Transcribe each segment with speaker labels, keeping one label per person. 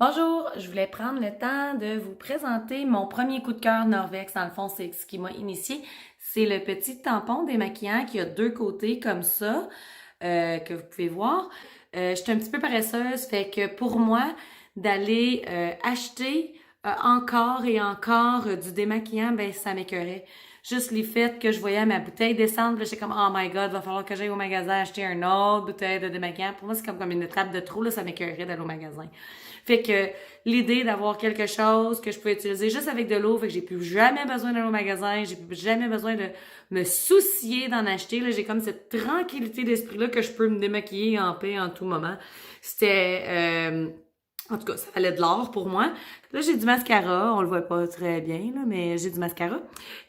Speaker 1: Bonjour, je voulais prendre le temps de vous présenter mon premier coup de cœur Norvex. Dans le fond, c'est ce qui m'a initié. C'est le petit tampon démaquillant qui a deux côtés comme ça, que vous pouvez voir. Je suis un petit peu paresseuse, fait que pour moi, d'aller acheter encore et encore du démaquillant, ben ça m'écœurait. Juste les faits que je voyais ma bouteille descendre, là, j'étais comme oh my god, va falloir que j'aille au magasin acheter une autre bouteille de démaquillant. Pour moi, c'est comme une étape de trop, là, ça m'écœurait d'aller au magasin. Fait que l'idée d'avoir quelque chose que je peux utiliser juste avec de l'eau, fait que j'ai plus jamais besoin d'aller au magasin, j'ai plus jamais besoin de me soucier d'en acheter. Là, j'ai comme cette tranquillité d'esprit-là que je peux me démaquiller en paix en tout moment. C'était... en tout cas, ça valait de l'or pour moi. Là, j'ai du mascara. On le voit pas très bien, là, mais j'ai du mascara.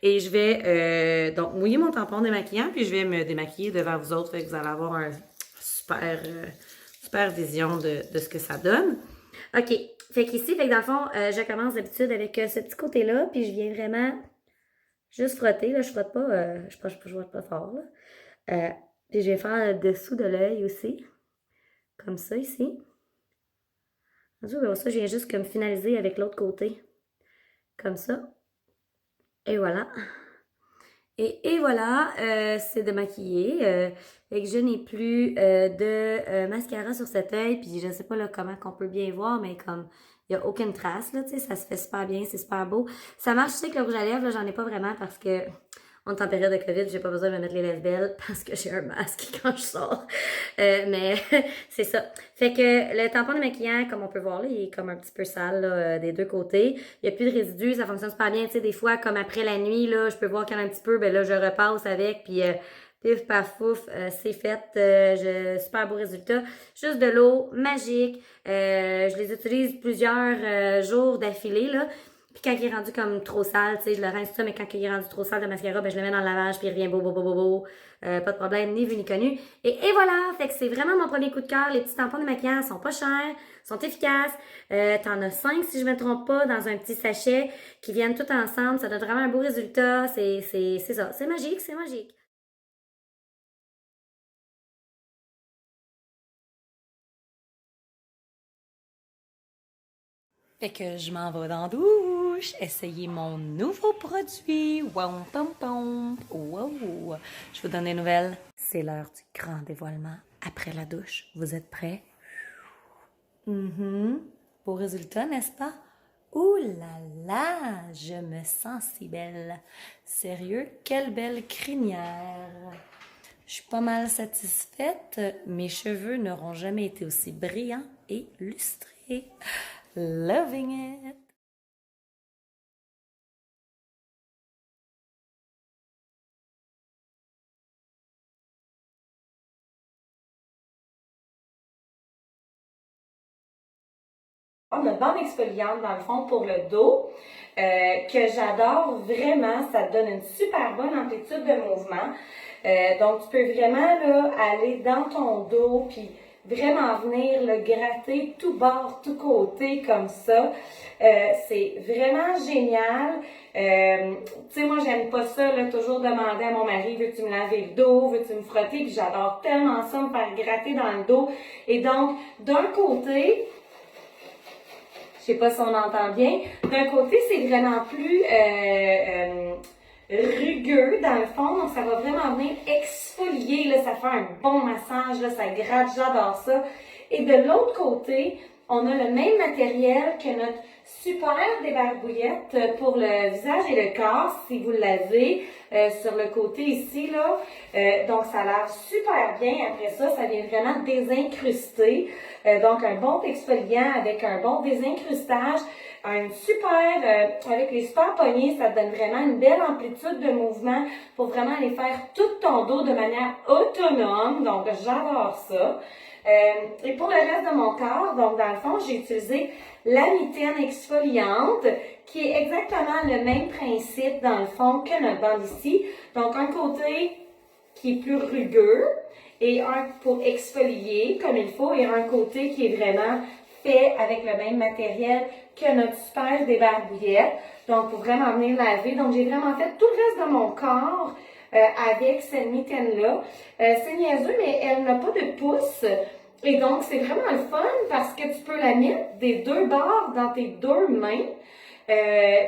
Speaker 1: Et je vais donc mouiller mon tampon démaquillant, puis je vais me démaquiller devant vous autres. Fait que vous allez avoir un super vision de ce que ça donne.
Speaker 2: OK. Fait qu'ici, fait que dans le fond, je commence d'habitude avec ce petit côté-là, puis je viens vraiment juste frotter. Là, je frotte pas, je frotte pas fort. Là. Euh, puis je vais faire le dessous de l'œil aussi, comme ça ici. Ensuite, ça, je viens juste comme finaliser avec l'autre côté, comme ça. Et voilà. Et voilà, c'est démaquillé. Fait que je n'ai plus de mascara sur cet œil. Puis je sais pas là, comment qu'on peut bien voir, mais comme il n'y a aucune trace, là, tu sais, ça se fait super bien, c'est super beau. Ça marche, tu sais, que le rouge à lèvres, là, j'en ai pas vraiment parce que on est en période de COVID, j'ai pas besoin de me mettre les lèvres belles parce que j'ai un masque quand je sors. Mais c'est ça. Fait que le tampon de maquillant, comme on peut voir là, il est comme un petit peu sale là, des deux côtés. Il n'y a plus de résidus, ça fonctionne super bien. Tu sais, des fois, comme après la nuit, là, je peux voir qu'il y en a un petit peu, ben là, je repasse avec, puis pif, paf, pouf, c'est fait. Super beau résultat. Juste de l'eau, magique. Je les utilise plusieurs jours d'affilée, là. Puis quand il est rendu comme trop sale, tu sais, je le rince ça, mais quand il est rendu trop sale de mascara, ben je le mets dans le lavage, puis il revient beau, beau, beau, beau, beau. Pas de problème, ni vu ni connu. Et voilà, fait que c'est vraiment mon premier coup de cœur. Les petits tampons de maquillage sont pas chers, sont efficaces. T'en as 5 si je me trompe pas, dans un petit sachet qui viennent tout ensemble. Ça donne vraiment un beau résultat. C'est ça. C'est magique, c'est magique.
Speaker 1: Fait que je m'en vais dans la douche, essayer mon nouveau produit. Wow, pom pom. Wow. Je vous donne des nouvelles. C'est l'heure du grand dévoilement. Après la douche, vous êtes prêts? Beau résultat, n'est-ce pas? Ouh là là, je me sens si belle. Sérieux, quelle belle crinière. Je suis pas mal satisfaite. Mes cheveux n'auront jamais été aussi brillants et lustrés. Loving it.
Speaker 3: Une bande exfoliante dans le fond pour le dos que j'adore vraiment. Ça te donne une super bonne amplitude de mouvement. Donc tu peux vraiment là, aller dans ton dos puis vraiment venir le gratter tout bord, tout côté comme ça. C'est vraiment génial. Tu sais, moi, j'aime pas ça, là, toujours demander à mon mari, veux-tu me laver le dos, veux-tu me frotter, puis j'adore tellement ça, me faire gratter dans le dos. Et donc, d'un côté, je sais pas si on entend bien. D'un côté, c'est vraiment plus rugueux dans le fond, donc ça va vraiment venir exfolier, là, ça fait un bon massage, là, ça gratte, j'adore ça. Et de l'autre côté, on a le même matériel que notre super débarbouillette pour le visage et le corps, si vous l'avez sur le côté ici, là. Donc, ça lave super bien. Après ça, ça vient vraiment désincruster. Donc, un bon exfoliant avec un bon désincrustage. Un super, avec les super poignées, ça te donne vraiment une belle amplitude de mouvement pour vraiment aller faire tout ton dos de manière autonome. Donc, j'adore ça. Et pour le reste de mon corps, donc dans le fond, j'ai utilisé la mitaine exfoliante, qui est exactement le même principe dans le fond que notre bande ici. Donc, un côté qui est plus rugueux et un pour exfolier comme il faut et un côté qui est vraiment fait avec le même matériel que notre super débarbouillette. Donc, pour vraiment venir laver. Donc, j'ai vraiment fait tout le reste de mon corps avec cette mitaine-là. C'est niaiseux, mais elle n'a pas de pouce. Et donc, c'est vraiment le fun parce que tu peux la mettre des deux bords dans tes deux mains.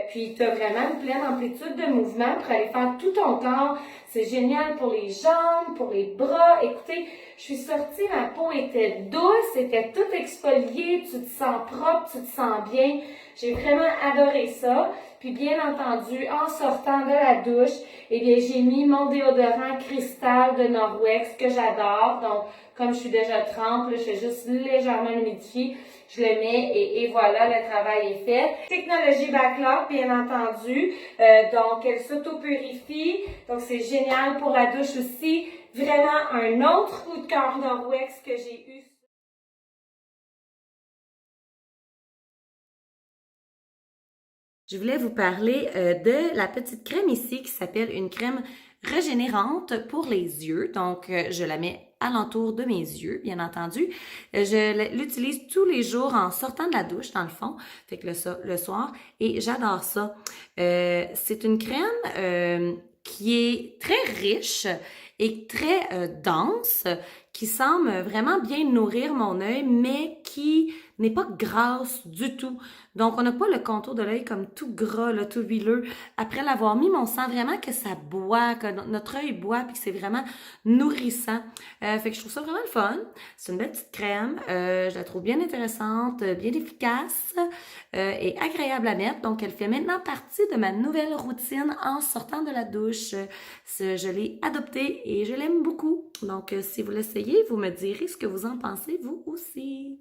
Speaker 3: Puis tu as vraiment une pleine amplitude de mouvement pour aller faire tout ton corps. C'est génial pour les jambes, pour les bras. Écoutez, je suis sortie, ma peau était douce, était toute exfoliée, tu te sens propre, tu te sens bien. J'ai vraiment adoré ça. Puis bien entendu, en sortant de la douche, eh bien j'ai mis mon déodorant Cristal de Norwex que j'adore. Donc, comme je suis déjà trempe, là, je fais juste légèrement l'humidifier. Je le mets et voilà, le travail est fait. Technologie Backlog, bien entendu. Donc, elle s'auto-purifie. Donc, c'est génial pour la douche aussi. Vraiment un autre coup de cœur Norwex que j'ai eu.
Speaker 1: Je voulais vous parler de la petite crème ici qui s'appelle une crème régénérante pour les yeux. Donc, je la mets alentour de mes yeux, bien entendu. Je l'utilise tous les jours en sortant de la douche, dans le fond. Fait que le soir. Et j'adore ça. C'est une crème qui est très riche et très dense, qui semble vraiment bien nourrir mon œil, mais qui n'est pas grasse du tout. Donc, on n'a pas le contour de l'œil comme tout gras, là, tout huileux. Après l'avoir mis, mais on sent vraiment que ça boit, que notre œil boit, puis que c'est vraiment nourrissant. Fait que je trouve ça vraiment le fun. C'est une belle petite crème. Je la trouve bien intéressante, bien efficace et agréable à mettre. Donc, elle fait maintenant partie de ma nouvelle routine en sortant de la douche. Je l'ai adoptée et je l'aime beaucoup. Donc, si vous l'essayez, vous me direz ce que vous en pensez, vous aussi.